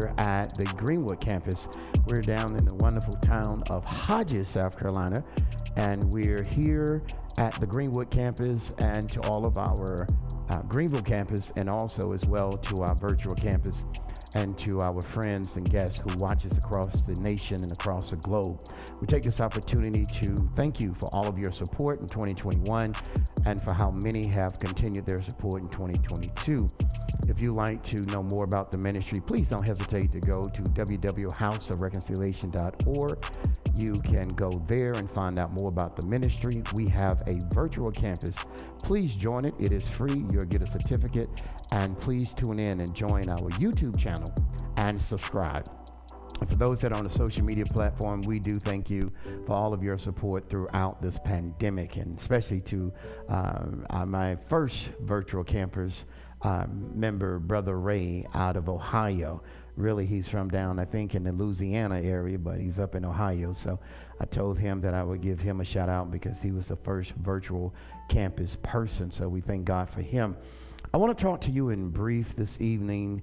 here at the Greenwood campus. We're down in the wonderful town of Hodges, South Carolina, and we're here at the Greenwood campus and to all of our Greenville campus, and also as well to our virtual campus and to our friends and guests who watch us across the nation and across the globe. We take this opportunity to thank you for all of your support in 2021 and for how many have continued their support in 2022. If you'd like to know more about the ministry, please don't hesitate to go to www.houseofreconciliation.org. You can go there and find out more about the ministry. We have a virtual campus. Please join it. It is free. You'll get a certificate. And please tune in and join our YouTube channel and subscribe. And for those that are on the social media platform, we do thank you for all of your support throughout this pandemic, and especially to my first virtual campers member, Brother Ray, out of Ohio. Really, he's from down, I think, in the Louisiana area, but he's up in Ohio. So I told him that I would give him a shout out because he was the first virtual campus person. So we thank God for him. I want to talk to you in brief this evening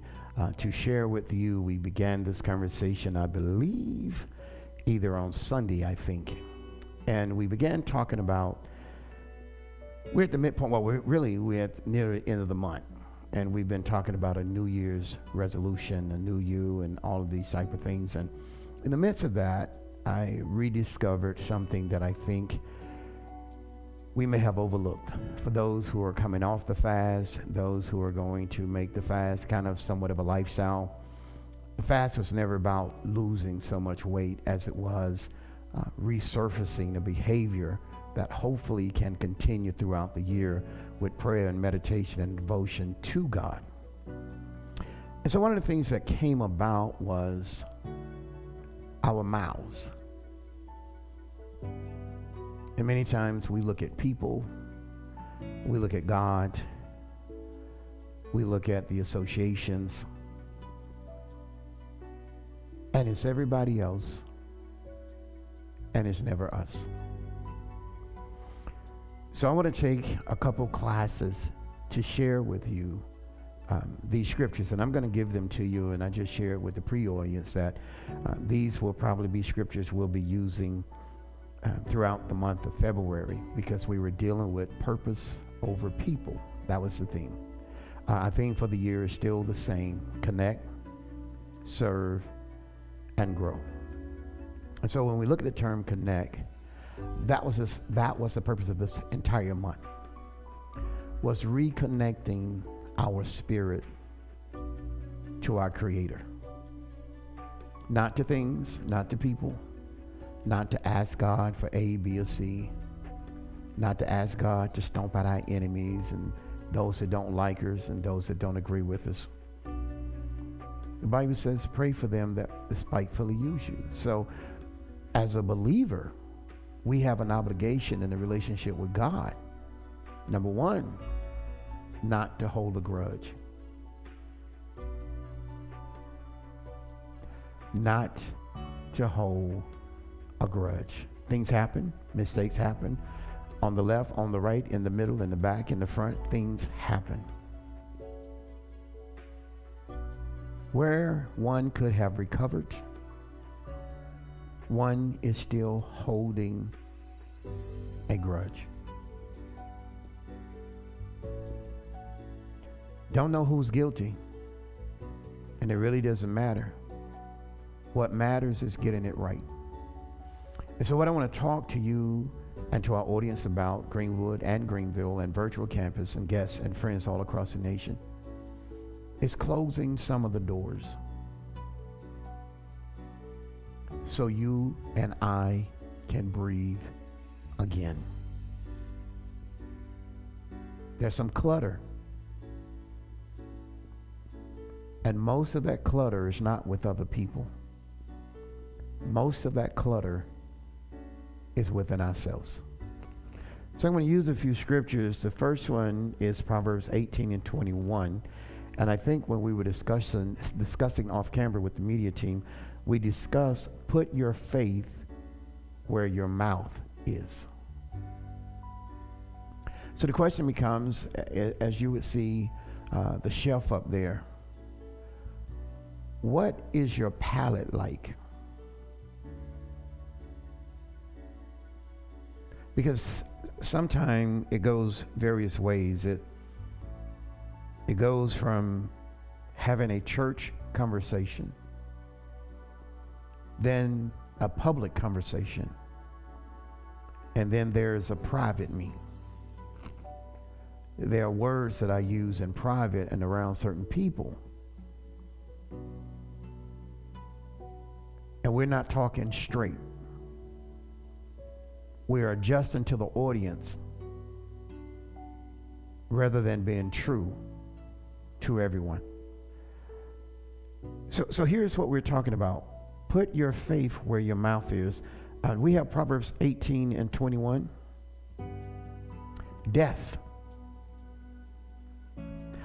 to share with you. We began this conversation, I believe, either on Sunday, I think. And we began talking about, we're at the midpoint, well, we're at near the end of the month. And we've been talking about a New Year's resolution, a new you, and all of these type of things. And in the midst of that, I rediscovered something that I think we may have overlooked. For those who are coming off the fast, those who are going to make the fast kind of somewhat of a lifestyle, the fast was never about losing so much weight as it was resurfacing the behavior that hopefully can continue throughout the year with prayer and meditation and devotion to God. And so one of the things that came about was our mouths. And many times we look at people, we look at God, we look at the associations, and it's everybody else, and it's never us. So I want to take a couple classes to share with you these scriptures, and I'm going to give them to you, and I just shared with the pre-audience that these will probably be scriptures we'll be using throughout the month of February, because we were dealing with purpose over people. That was the theme. Our theme for the year is still the same: connect, serve, and grow. And so when we look at the term connect, that was the purpose of this entire month, was reconnecting our spirit to our Creator. Not to things, not to people, not to ask God for A, B, or C, not to ask God to stomp out our enemies and those that don't like us and those that don't agree with us. The Bible says, pray for them that despitefully use you. So as a believer, we have an obligation in a relationship with God. Number one, not to hold a grudge. Not to hold a grudge. Things happen, mistakes happen. On the left, on the right, in the middle, in the back, in the front, things happen. Where one could have recovered, one is still holding a grudge. Don't know who's guilty, and it really doesn't matter. What matters is getting it right. And so what I want to talk to you and to our audience about Greenwood and Greenville and virtual campus and guests and friends all across the nation is closing some of the doors so you and I can breathe again. There's some clutter, and most of that clutter is not with other people. Most of that clutter is within ourselves. So I'm going to use a few scriptures. The first one is Proverbs 18 and 21. And I think when we were discussing off camera with the media team, we discussed put your faith where your mouth is. So the question becomes, as you would see the shelf up there, What is your palate like? Because sometimes it goes various ways. It goes from having a church conversation, then a public conversation, and then there's a private me. There are words that I use in private and around certain people, and we're not talking straight. We're adjusting to the audience rather than being true to everyone. So here's what we're talking about. Put your faith where your mouth is. We have Proverbs 18 and 21. Death.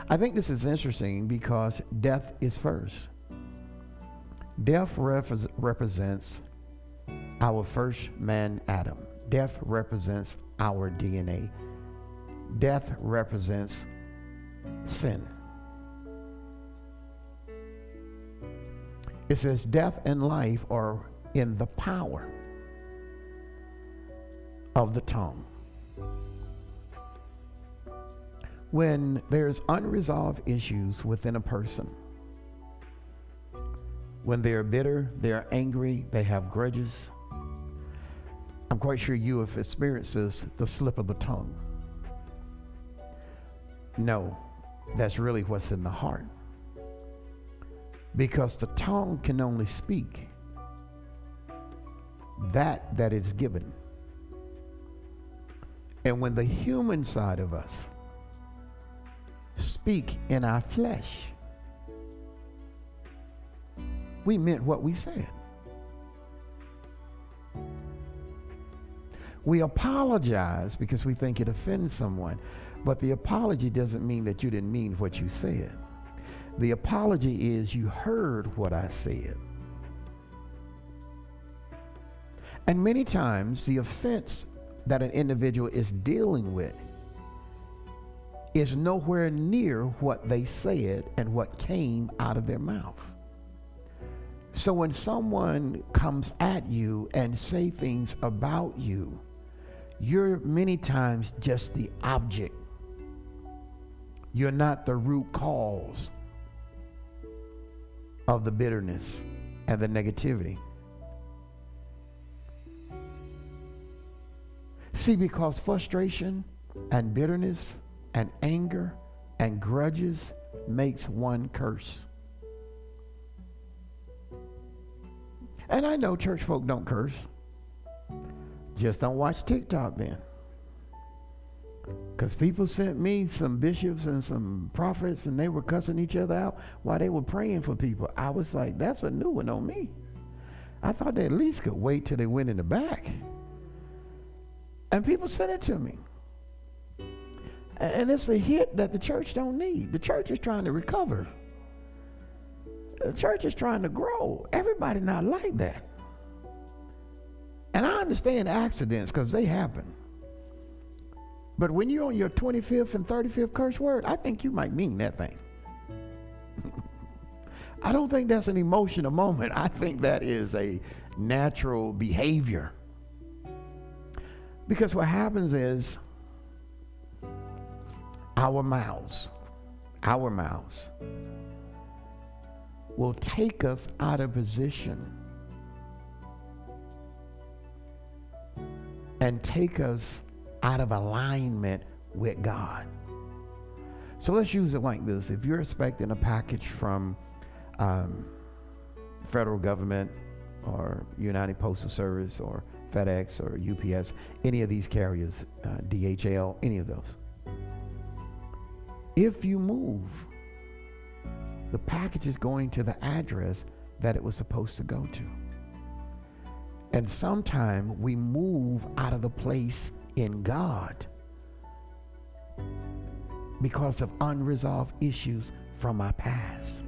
I think this is interesting because death is first. Death represents our first man, Adam. Death represents our DNA. Death represents sin. It says death and life are in the power of the tongue. When there's unresolved issues within a person, when they're bitter, they're angry, they have grudges, I'm quite sure you have experienced this, the slip of the tongue. No, that's really what's in the heart. Because the tongue can only speak that is given. And when the human side of us speak in our flesh, we meant what we said. We apologize because we think it offends someone, but the apology doesn't mean that you didn't mean what you said. The apology is you heard what I said. And many times the offense that an individual is dealing with is nowhere near what they said and what came out of their mouth. So when someone comes at you and say things about you, you're many times just the object. You're not the root cause of the bitterness and the negativity. See, because frustration and bitterness and anger and grudges makes one curse. And I know church folk don't curse. Just don't watch TikTok then. Because people sent me some bishops and some prophets and they were cussing each other out while they were praying for people. I was like, that's a new one on me. I thought they at least could wait till they went in the back. And people sent it to me. And it's a hit that the church don't need. The church is trying to recover. The church is trying to grow. Everybody not like that. And I understand accidents because they happen. But when you're on your 25th and 35th curse word, I think you might mean that thing. I don't think that's an emotional moment. I think that is a natural behavior. Because what happens is our mouths will take us out of position and take us out of alignment with God. So let's use it like this. If you're expecting a package from federal government or United Postal Service or FedEx or UPS, any of these carriers, DHL, any of those, if you move, the package is going to the address that it was supposed to go to. And sometimes we move out of the place in God because of unresolved issues from our past.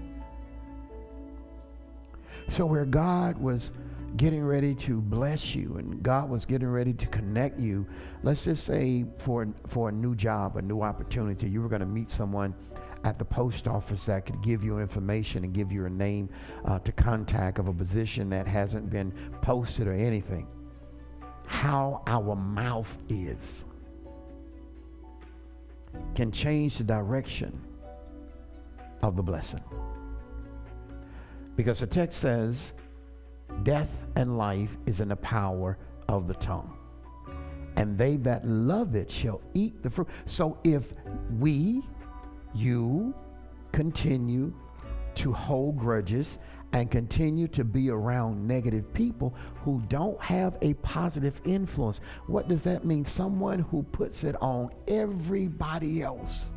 So where God was getting ready to bless you and God was getting ready to connect you, let's just say for a new job, a new opportunity, you were going to meet someone at the post office that could give you information and give you a name to contact of a position that hasn't been posted or anything. How our mouth is can change the direction of the blessing. Because the text says, death and life is in the power of the tongue, and they that love it shall eat the fruit. So if you continue to hold grudges and continue to be around negative people who don't have a positive influence, what does that mean? Someone who puts it on everybody else.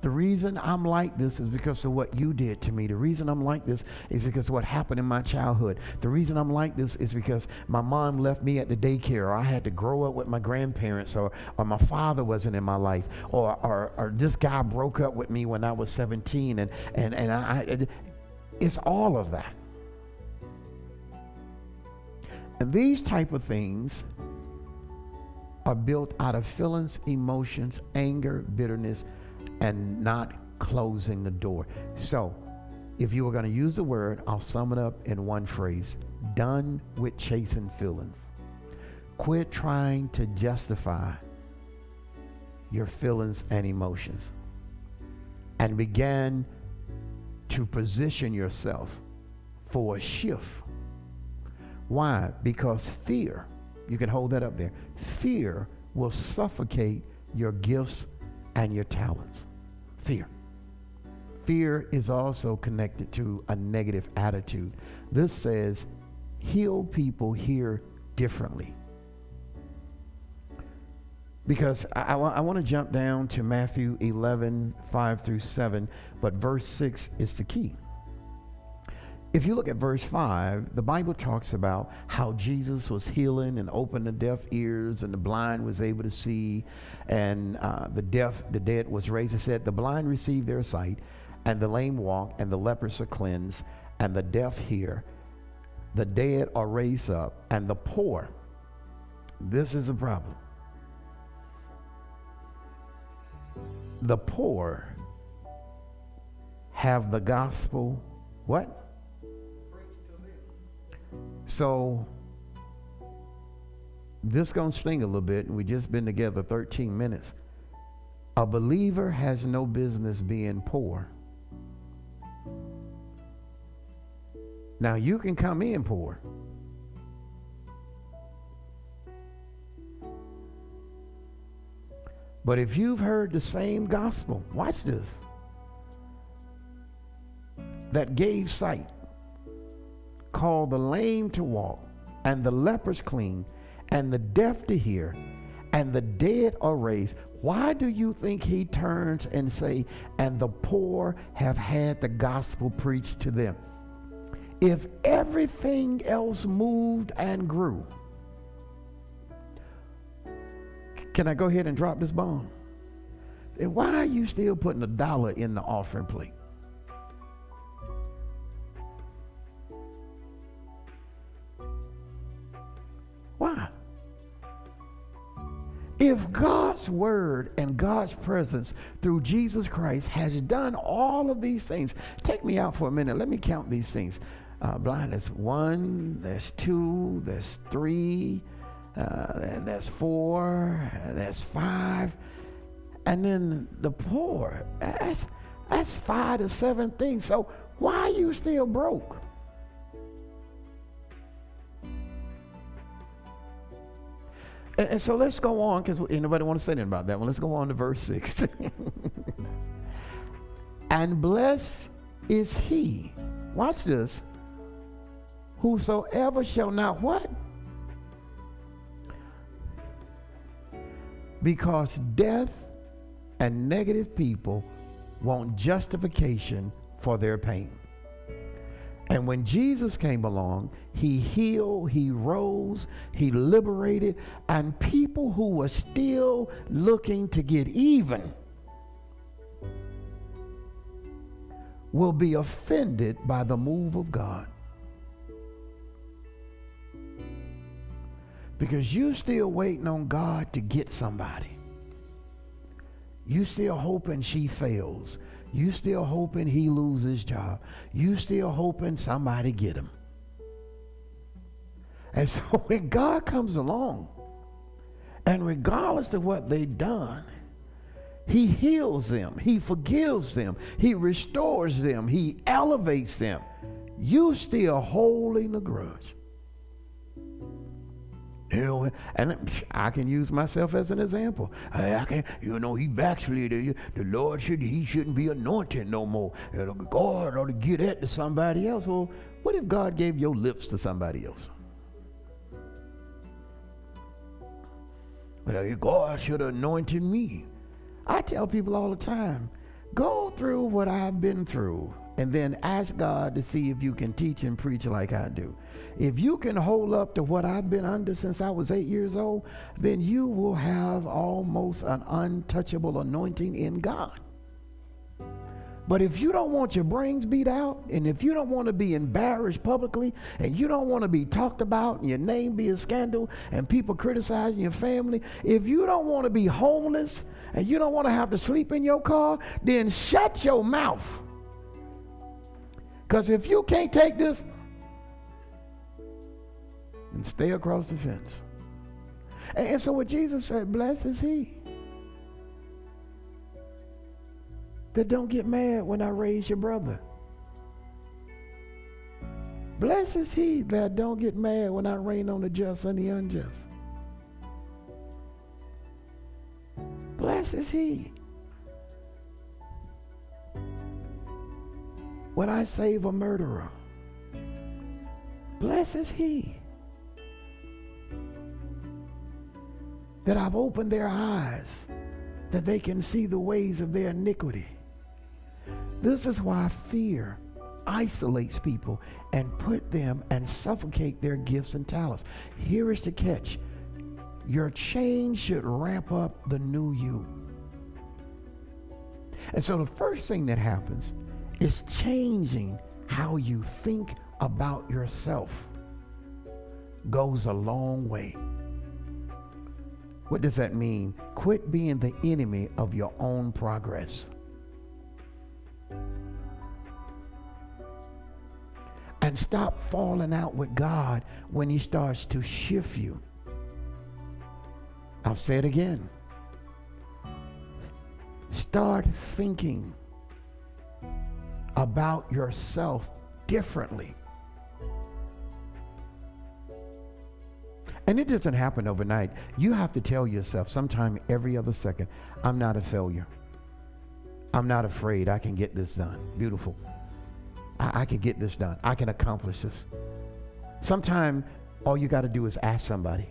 The reason I'm like this is because of what you did to me. The reason I'm like this is because of what happened in my childhood. The reason I'm like this is because my mom left me at the daycare, or I had to grow up with my grandparents, or my father wasn't in my life, or this guy broke up with me when I was 17, and it's all of that. And these type of things are built out of feelings, emotions, anger, bitterness, and not closing the door. So if you were going to use the word, I'll sum it up in one phrase: done with chasing feelings. Quit trying to justify your feelings and emotions, and begin to position yourself for a shift. Why? Because fear, you can hold that up there, fear will suffocate your gifts and your talents. Fear. Fear is also connected to a negative attitude. This says, heal people hear differently. Because I want to jump down to Matthew 11, 5 through 7, but verse 6 is the key. If you look at verse 5, the Bible talks about how Jesus was healing and opened the deaf ears, and the blind was able to see, and the dead was raised. It said, the blind receive their sight, and the lame walk, and the lepers are cleansed, and the deaf hear, the dead are raised up, and the poor, this is a problem, the poor have the gospel, what? So this gonna sting a little bit. We just been together 13 minutes. A believer has no business being poor. Now you can come in poor, but if you've heard the same gospel, watch this, that gave sight, called the lame to walk, and the lepers clean, and the deaf to hear, and the dead are raised, why do you think he turns and say, and the poor have had the gospel preached to them? If everything else moved and grew, can I go ahead and drop this bomb? Then why are you still putting $1 in the offering plate? Why? If God's word and God's presence through Jesus Christ has done all of these things, take me out for a minute. Let me count these things. Blind, that's 1, that's 2, that's 3, and that's 4, and that's 5. And then the poor, that's 5 to 7 things. So why are you still broke? And so let's go on, because anybody want to say anything about that one? Let's go on to verse 6. And blessed is he, watch this, whosoever shall not what? Because death and negative people want justification for their pain. And when Jesus came along, he healed, he rose, he liberated, and people who were still looking to get even will be offended by the move of God. Because you're still waiting on God to get somebody. You still hoping she fails. You still hoping he loses his job. You still hoping somebody get him. And so when God comes along, and regardless of what they've done, he heals them, he forgives them, he restores them, he elevates them, you still holding a grudge. You know, and I can use myself as an example. I can, he backslid. The Lord he shouldn't be anointed no more. God ought to give that to somebody else. Well, what if God gave your lips to somebody else? Well, God should have anointed me. I tell people all the time, go through what I've been through and then ask God to see if you can teach and preach like I do. If you can hold up to what I've been under since I was 8 years old, then you will have almost an untouchable anointing in God. But if you don't want your brains beat out, and if you don't want to be embarrassed publicly, and you don't want to be talked about, and your name be a scandal, and people criticizing your family, if you don't want to be homeless, and you don't want to have to sleep in your car, then shut your mouth. Because if you can't take this, then stay across the fence. And so what Jesus said, blessed is he that don't get mad when I raise your brother. Blessed is he that don't get mad when I rain on the just and the unjust. Blessed is he when I save a murderer. Blessed is he that I've opened their eyes that they can see the ways of their iniquity. This is why fear isolates people and put them and suffocate their gifts and talents. Here is the catch. Your change should ramp up the new you. And so the first thing that happens is changing how you think about yourself. Goes a long way. What does that mean? Quit being the enemy of your own progress. And stop falling out with God when he starts to shift you. I'll say it again. Start thinking about yourself differently. And it doesn't happen overnight. You have to tell yourself sometime every other second, I'm not a failure. I'm not afraid. I can get this done. Beautiful. I can get this done. I can accomplish this. Sometime all you got to do is ask somebody.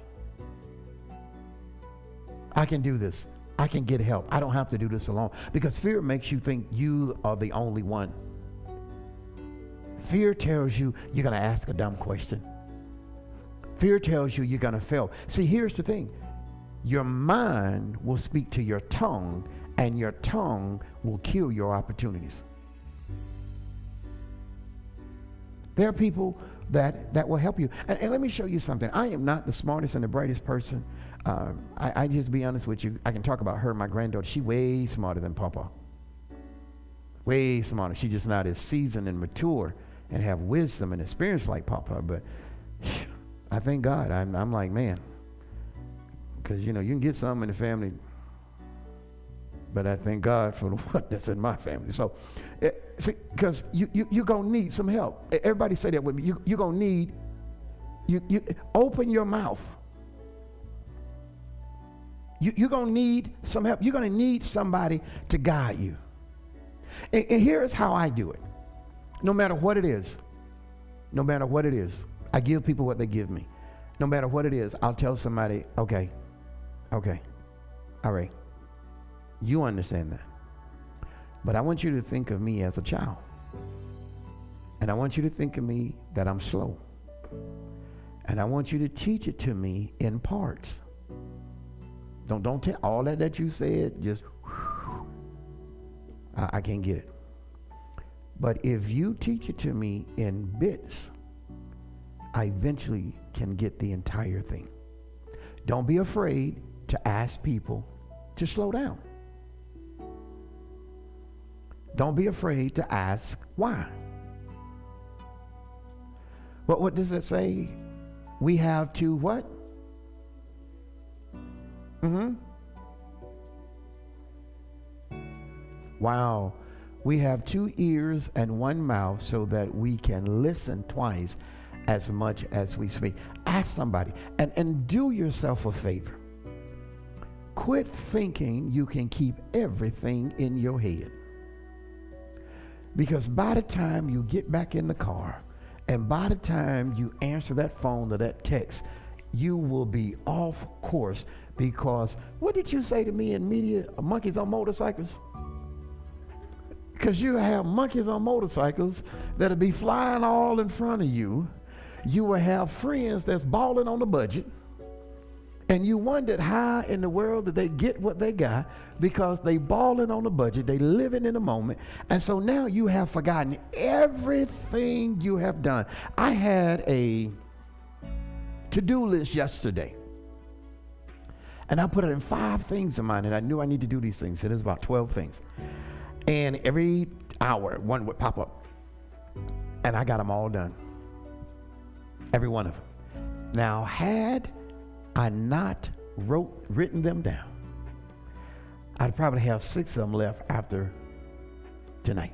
I can do this. I can get help. I don't have to do this alone. Because fear makes you think you are the only one. Fear tells you you're going to ask a dumb question. Fear tells you you're going to fail. See, here's the thing. Your mind will speak to your tongue, and your tongue will kill your opportunities. There are people that will help you. And let me show you something. I am not the smartest and the brightest person. I just be honest with you. I can talk about her, my granddaughter. She way smarter than Papa. Way smarter. She's just not as seasoned and mature and have wisdom and experience like Papa. But I thank God. I'm like, man, because, you can get something in the family, but I thank God for the one that's in my family. So, see, because you're going to need some help. Everybody say that with me. You're going to need, you open your mouth. You're going to need some help. You're going to need somebody to guide you. And here's how I do it. No matter what it is, I give people what they give me. No matter what it is, I'll tell somebody, okay, all right, you understand that. But I want you to think of me as a child. And I want you to think of me that I'm slow. And I want you to teach it to me in parts. Don't tell all that you said, just, I can't get it. But if you teach it to me in bits, I eventually can get the entire thing. Don't be afraid to ask people to slow down. Don't be afraid to ask why. What does it say? We have to what? Wow. We have 2 ears and 1 mouth so that we can listen twice as much as we speak. Ask somebody and do yourself a favor. Quit thinking you can keep everything in your head. Because by the time you get back in the car and by the time you answer that phone or that text, you will be off course. Because what did you say to me in media? Monkeys on motorcycles? Because you have monkeys on motorcycles that'll be flying all in front of you. You will have friends that's balling on the budget. And you wondered how in the world did they get what they got, because they balling on the budget, they living in the moment. And so now you have forgotten everything you have done. I had a to-do list yesterday. And I put it in 5 things of mine, and I knew I need to do these things. And it's about 12 things. And every hour, one would pop up. And I got them all done. Every one of them. Now, had I not written them down, I'd probably have 6 of them left after tonight.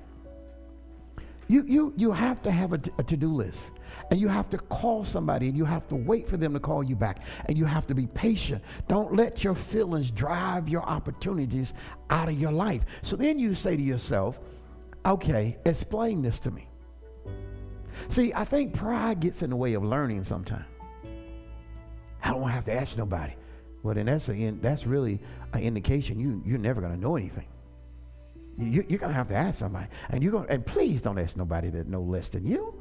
You have to have a to-do list, and you have to call somebody, and you have to wait for them to call you back, and you have to be patient. Don't let your feelings drive your opportunities out of your life. So then you say to yourself, okay, explain this to me. See, I think pride gets in the way of learning sometimes. I don't have to ask nobody. Well, then that's really an indication you're never going to know anything. You're going to have to ask somebody. And please don't ask nobody that know less than you.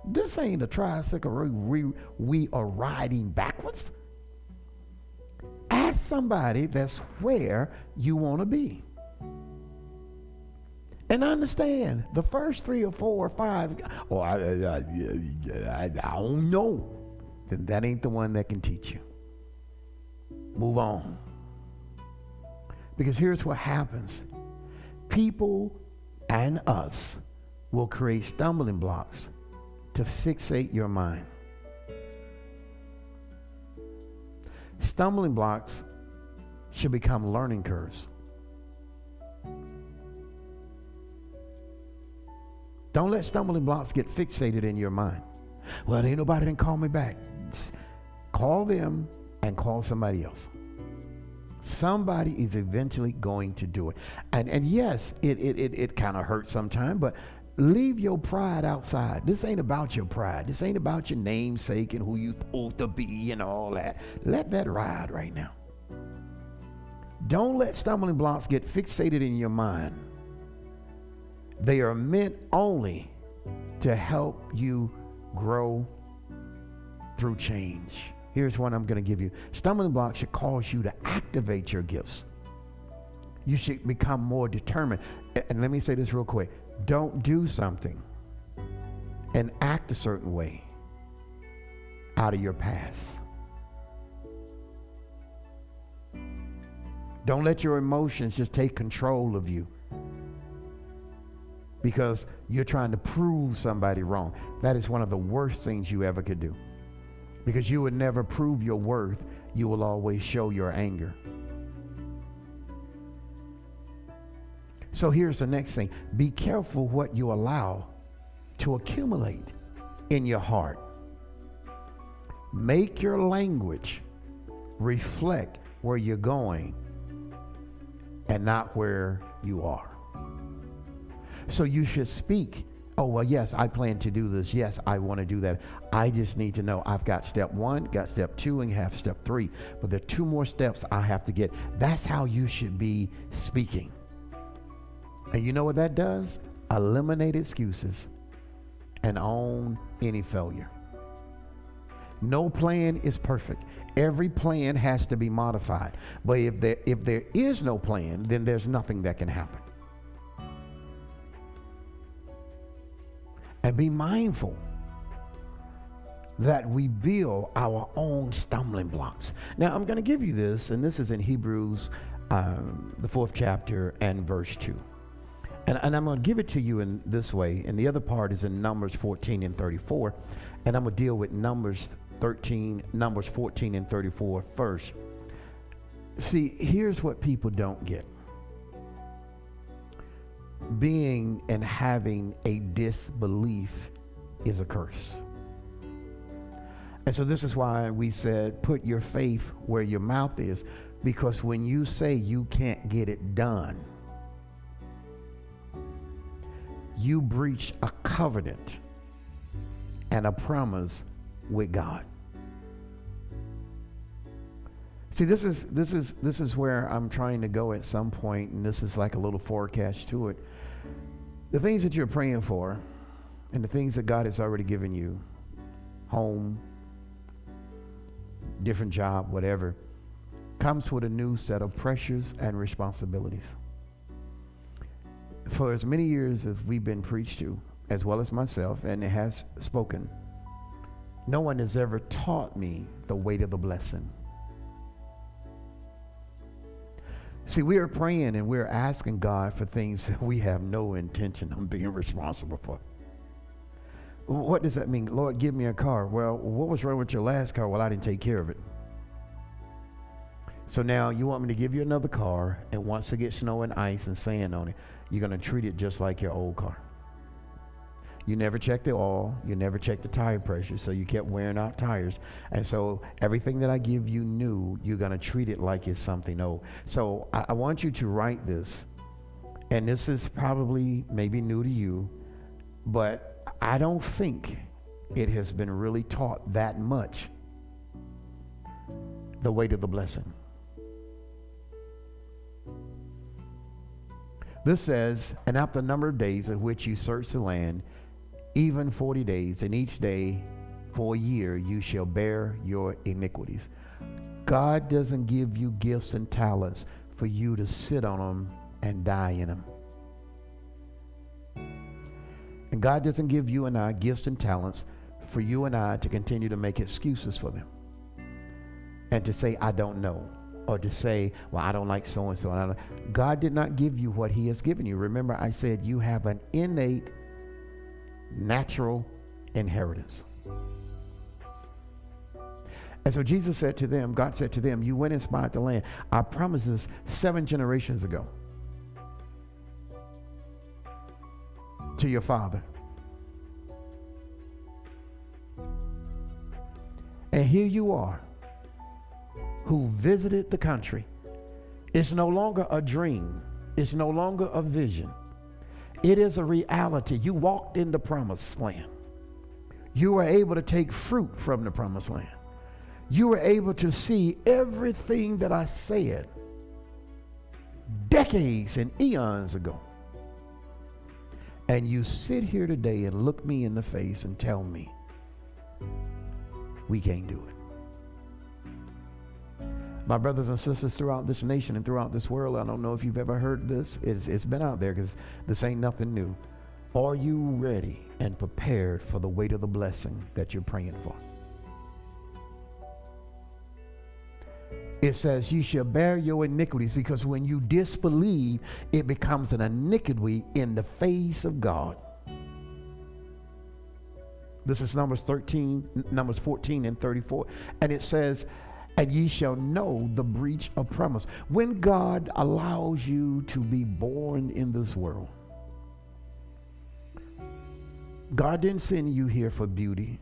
This ain't a tricycle we are riding backwards. Ask somebody that's where you want to be. And understand, the first 3 or 4 or 5, I don't know, then that ain't the one that can teach you. Move on. Because here's what happens. People and us will create stumbling blocks to fixate your mind. Stumbling blocks should become learning curves. Don't let stumbling blocks get fixated in your mind. Well, ain't nobody didn't call me back. Call them and call somebody else. Somebody is eventually going to do it. And yes, it kind of hurts sometimes, but leave your pride outside. This ain't about your pride. This ain't about your namesake and who you supposed to be and all that. Let that ride right now. Don't let stumbling blocks get fixated in your mind. They are meant only to help you grow through change. Here's one I'm going to give you. Stumbling blocks should cause you to activate your gifts. You should become more determined. And let me say this real quick. Don't do something and act a certain way out of your past. Don't let your emotions just take control of you because you're trying to prove somebody wrong. That is one of the worst things you ever could do, because you would never prove your worth. You will always show your anger. So here's the next thing. Be careful what you allow to accumulate in your heart. Make your language reflect where you're going and not where you are. So you should speak, oh, well, yes, I plan to do this. Yes, I want to do that. I just need to know I've got step 1, got step 2, and have step 3. But there are 2 more steps I have to get. That's how you should be speaking. And you know what that does? Eliminate excuses and own any failure. No plan is perfect. Every plan has to be modified. But if there is no plan, then there's nothing that can happen. And be mindful that we build our own stumbling blocks. Now, I'm going to give you this, and this is in Hebrews, the 4th chapter and verse 2. And I'm going to give it to you in this way. And the other part is in Numbers 14 and 34. And I'm going to deal with Numbers 14 and 34 first. See, here's what people don't get. Being and having a disbelief is a curse. And so this is why we said, put your faith where your mouth is, because when you say you can't get it done, you breach a covenant and a promise with God. See, this is where I'm trying to go at some point, and this is like a little forecast to it. The things that you're praying for and the things that God has already given you, home, different job, whatever, comes with a new set of pressures and responsibilities. For as many years as we've been preached to, as well as myself, and it has spoken, no one has ever taught me the weight of the blessing. See, we are praying and we're asking God for things that we have no intention of being responsible for. What does that mean? Lord, give me a car. Well, what was wrong with your last car? Well, I didn't take care of it. So now you want me to give you another car, and once it gets snow and ice and sand on it, you're going to treat it just like your old car. You never checked the oil. You never checked the tire pressure, so you kept wearing out tires. And so everything that I give you new, you're going to treat it like it's something old. So I want you to write this, and this is probably maybe new to you, but I don't think it has been really taught that much, the weight of the blessing. This says, and after a number of days in which you search the land, even 40 days, and each day for a year, you shall bear your iniquities. God doesn't give you gifts and talents for you to sit on them and die in them. And God doesn't give you and I gifts and talents for you and I to continue to make excuses for them. And to say, I don't know. Or to say, well, I don't like so-and-so. God did not give you what he has given you. Remember, I said you have an innate, natural inheritance. And so Jesus said to them, God said to them, you went and spied the land. I promised this 7 generations ago to your father. And here you are, who visited the country. It's no longer a dream. It's no longer a vision. It is a reality. You walked in the promised land. You were able to take fruit from the promised land. You were able to see everything that I said decades and eons ago. And you sit here today and look me in the face and tell me, we can't do it. My brothers and sisters throughout this nation and throughout this world, I don't know if you've ever heard this. It's been out there because this ain't nothing new. Are you ready and prepared for the weight of the blessing that you're praying for? It says, you shall bear your iniquities, because when you disbelieve, it becomes an iniquity in the face of God. This is Numbers 14 and 34. And it says, and ye shall know the breach of promise. When God allows you to be born in this world, God didn't send you here for beauty.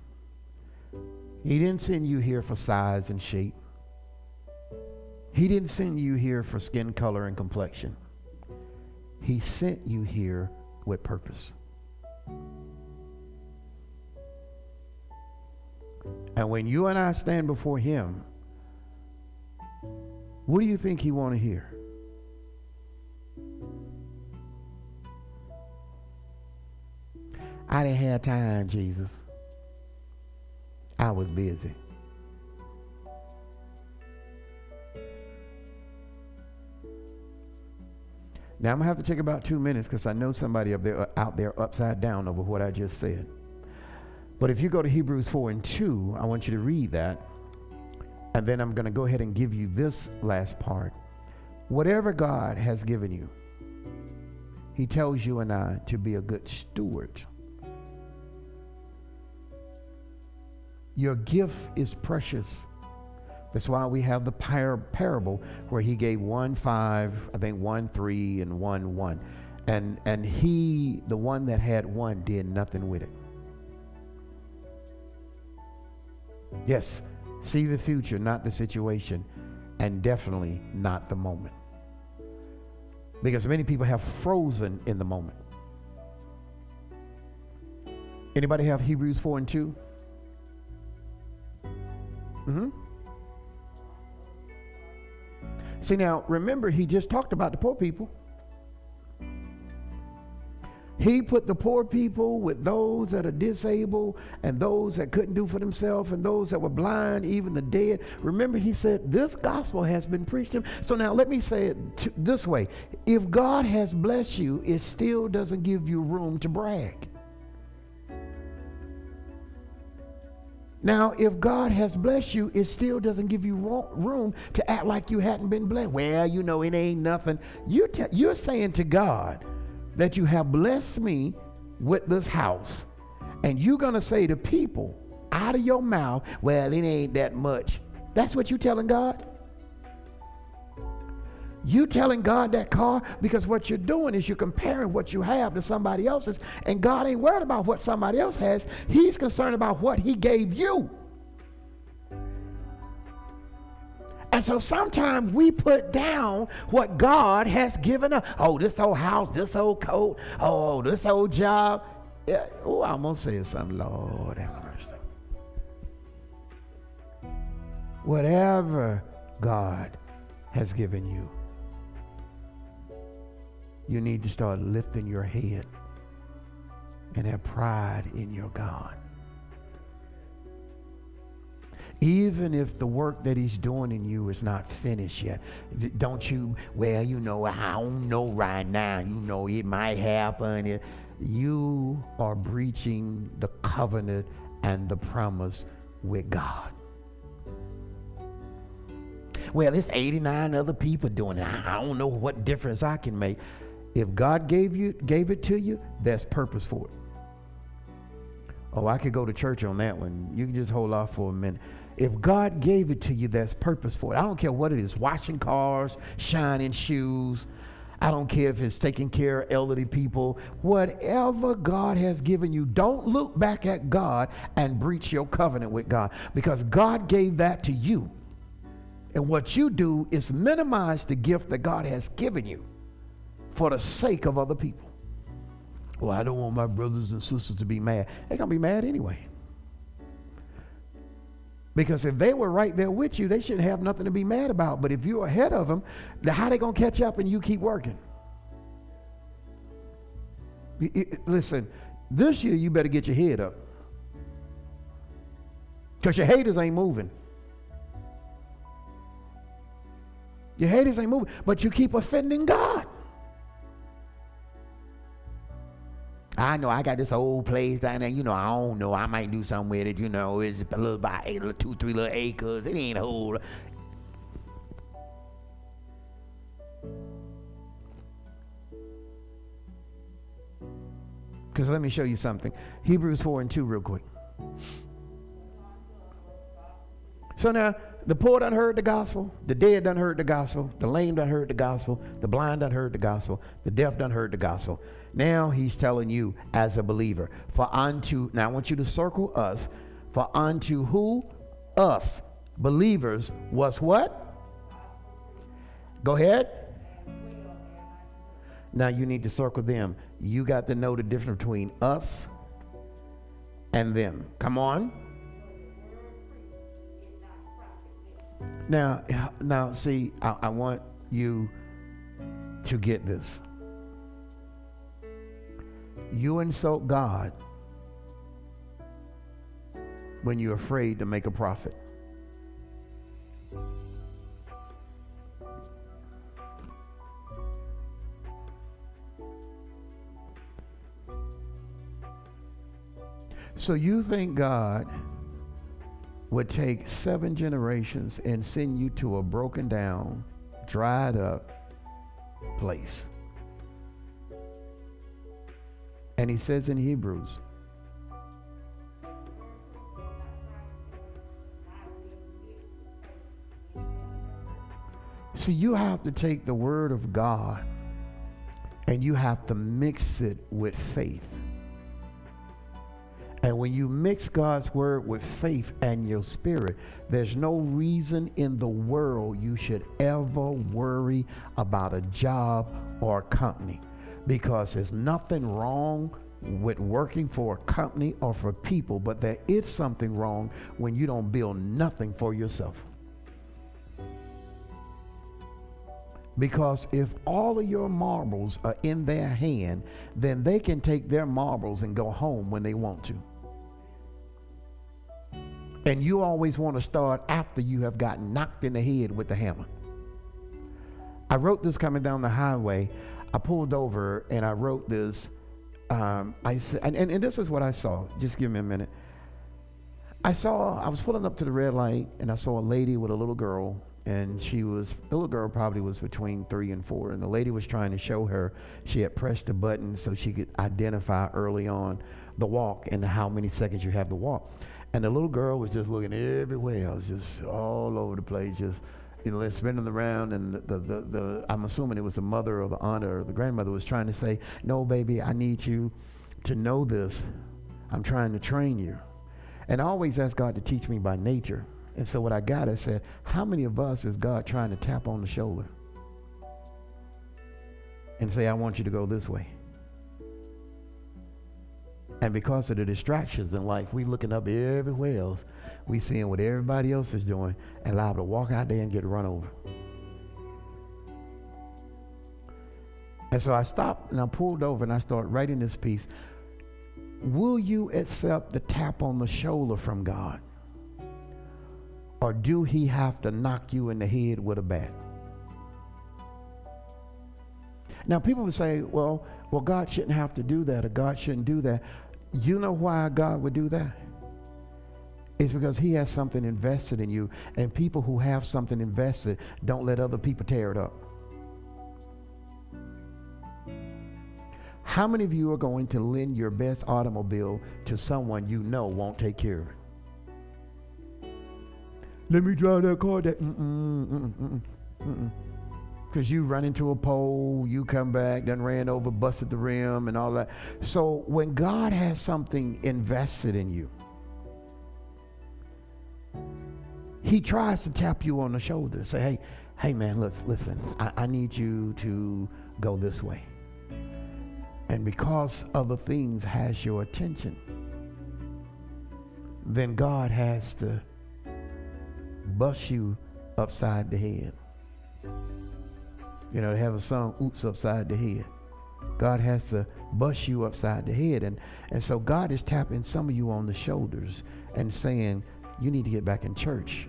He didn't send you here for size and shape. He didn't send you here for skin color and complexion. He sent you here with purpose. And when you and I stand before him, what do you think he want to hear? I didn't have time, Jesus. I was busy. Now I'm going to have to take about 2 minutes because I know somebody out there upside down over what I just said. But if you go to Hebrews 4 and 2, I want you to read that. And then I'm going to go ahead and give you this last part. Whatever God has given you, He tells you and I to be a good steward. Your gift is precious. That's why we have the parable where he gave 1 5, I think 1 3, and 1 1. And he, the one that had 1, did nothing with it. Yes, see the future, not the situation, and definitely not the moment. Because many people have frozen in the moment. Anybody have Hebrews 4 and 2? See, now, remember, he just talked about the poor people. He put the poor people with those that are disabled and those that couldn't do for themselves and those that were blind, even the dead. Remember, he said, this gospel has been preached to them. So now let me say it this way. If God has blessed you, it still doesn't give you room to brag. Now, if God has blessed you, it still doesn't give you room to act like you hadn't been blessed. Well, you know, it ain't nothing. You're saying to God that you have blessed me with this house, and you're going to say to people out of your mouth, well, it ain't that much. That's what you telling God? You telling God that car, because what you're doing is you're comparing what you have to somebody else's, and God ain't worried about what somebody else has. He's concerned about what he gave you. And so sometimes we put down what God has given us. Oh, this old house, this old coat, oh, this old job. Yeah. Oh, I almost said something, Lord have mercy. Whatever God has given you, you need to start lifting your head and have pride in your God. Even if the work that he's doing in you is not finished yet, don't you, well, you know, I don't know right now, you know, it might happen. You are breaching the covenant and the promise with God. Well, it's 89 other people doing it. I don't know what difference I can make. If God gave it to you, there's purpose for it. Oh, I could go to church on that one. You can just hold off for a minute. If God gave it to you, there's purpose for it. I don't care what it is, washing cars, shining shoes. I don't care if it's taking care of elderly people. Whatever God has given you, don't look back at God and breach your covenant with God, because God gave that to you. And what you do is minimize the gift that God has given you for the sake of other people. Well, I don't want my brothers and sisters to be mad. They're going to be mad anyway. Because if they were right there with you, they shouldn't have nothing to be mad about. But if you're ahead of them, how they going to catch up and you keep working? Listen, this year you better get your head up. Because your haters ain't moving. Your haters ain't moving, but you keep offending God. I know I got this old place down there, you know, I don't know, I might do something with it, you know, it's a little about 2, 3 little acres, it ain't a whole. Because let me show you something. Hebrews 4 and 2 real quick. So now, the poor done heard the gospel, the dead done heard the gospel, the lame done heard the gospel, the blind done heard the gospel, the deaf done heard the gospel. Now he's telling you as a believer, for unto, now I want you to circle us, for unto who? Us, believers, was what? Go ahead. Now you need to circle them. You got to know the difference between us and them. Come on. Now, see, I want you to get this. You insult God when you're afraid to make a profit. So you think God would take 7 generations and send you to a broken down, dried up place And he says in Hebrews, see, you have to take the word of God and you have to mix it with faith. And when you mix God's word with faith and your spirit, there's no reason in the world you should ever worry about a job or a company, because there's nothing wrong with working for a company or for people, but there is something wrong when you don't build nothing for yourself. Because if all of your marbles are in their hand, then they can take their marbles and go home when they want to. And you always want to start after you have gotten knocked in the head with the hammer. I wrote this coming down the highway. I pulled over and I wrote this. I said, and this is what I saw. Just give me a minute. I was pulling up to the red light and I saw a lady with a little girl. And the little girl probably was between 3 and 4. And the lady was trying to show her she had pressed a button so she could identify early on the walk and how many seconds you have to walk. And the little girl was just looking everywhere else, just all over the place, just, spinning around. And I'm assuming it was the mother or the aunt or the grandmother was trying to say, no, baby, I need you to know this. I'm trying to train you. And I always ask God to teach me by nature. And so what I got, I said, how many of us is God trying to tap on the shoulder and say, I want you to go this way? And because of the distractions in life, we looking up everywhere else. We seeing what everybody else is doing and allow to walk out there and get run over. And so I stopped and I pulled over and I started writing this piece. Will you accept the tap on the shoulder from God? Or do he have to knock you in the head with a bat? Now, people would say, well, God shouldn't have to do that, or God shouldn't do that. You know why God would do that? It's because he has something invested in you, and people who have something invested don't let other people tear it up. How many of you are going to lend your best automobile to someone you know won't take care of it? Let me drive that car. Because you run into a pole, you come back, then ran over, busted the rim and all that. So when God has something invested in you, he tries to tap you on the shoulder. Say, hey man, listen, I need you to go this way. And because other things has your attention, then God has to bust you upside the head. They have a song, oops, upside the head. God has to bust you upside the head. And so God is tapping some of you on the shoulders and saying, you need to get back in church.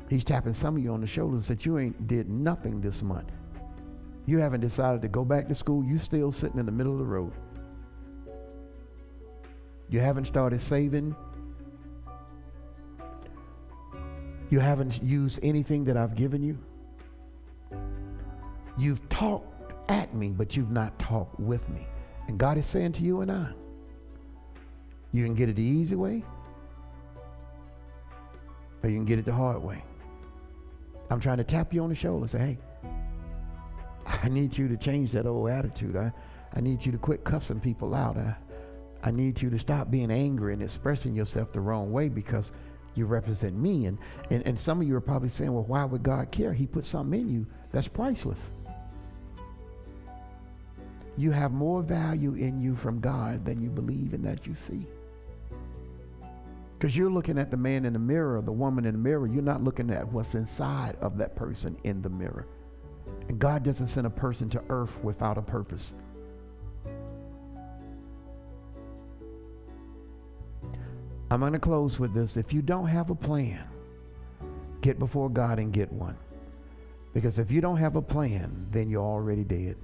He's tapping some of you on the shoulders that you ain't did nothing this month. You haven't decided to go back to school. You still sitting in the middle of the road. You haven't started saving. You haven't used anything that I've given you. You've talked at me, but you've not talked with me. And God is saying to you and I, you can get it the easy way, or you can get it the hard way. I'm trying to tap you on the shoulder and say, hey, I need you to change that old attitude. I need you to quit cussing people out. I need you to stop being angry and expressing yourself the wrong way, because you represent me. And some of you are probably saying, well, why would God care? He put something in you that's priceless. You have more value in you from God than you believe and that you see. Because you're looking at the man in the mirror, the woman in the mirror. You're not looking at what's inside of that person in the mirror. And God doesn't send a person to earth without a purpose. I'm going to close with this. If you don't have a plan, get before God and get one. Because if you don't have a plan, then you're already dead.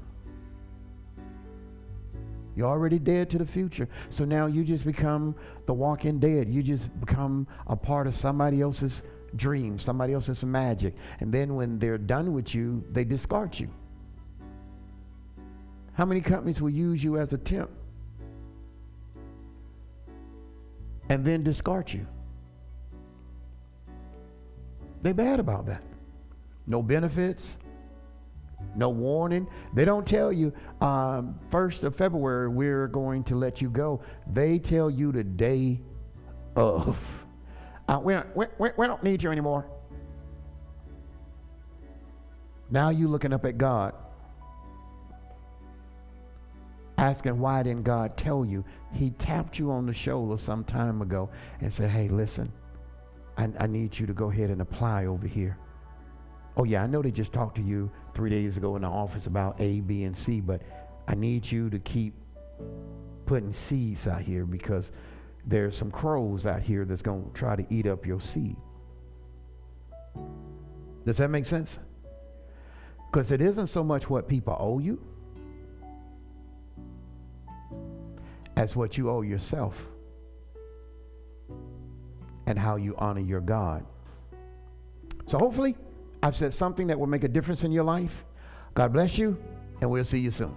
You're already dead to the future. So now you just become the walking dead. You just become a part of somebody else's dream, somebody else's magic. And then when they're done with you, they discard you. How many companies will use you as a temp and then discard you. They bad about that. No benefits, no warning. They don't tell you 1st of February we're going to let you go. They tell you the day of. We don't need you anymore. Now you looking up at God, asking why didn't God tell you? He tapped you on the shoulder some time ago and said, hey, listen, I need you to go ahead and apply over here. Oh yeah, I know they just talked to you 3 days ago in the office about A, B, and C, but I need you to keep putting seeds out here because there's some crows out here that's going to try to eat up your seed. Does that make sense? Because it isn't so much what people owe you as what you owe yourself and how you honor your God. So hopefully I've said something that will make a difference in your life. God bless you, and we'll see you soon.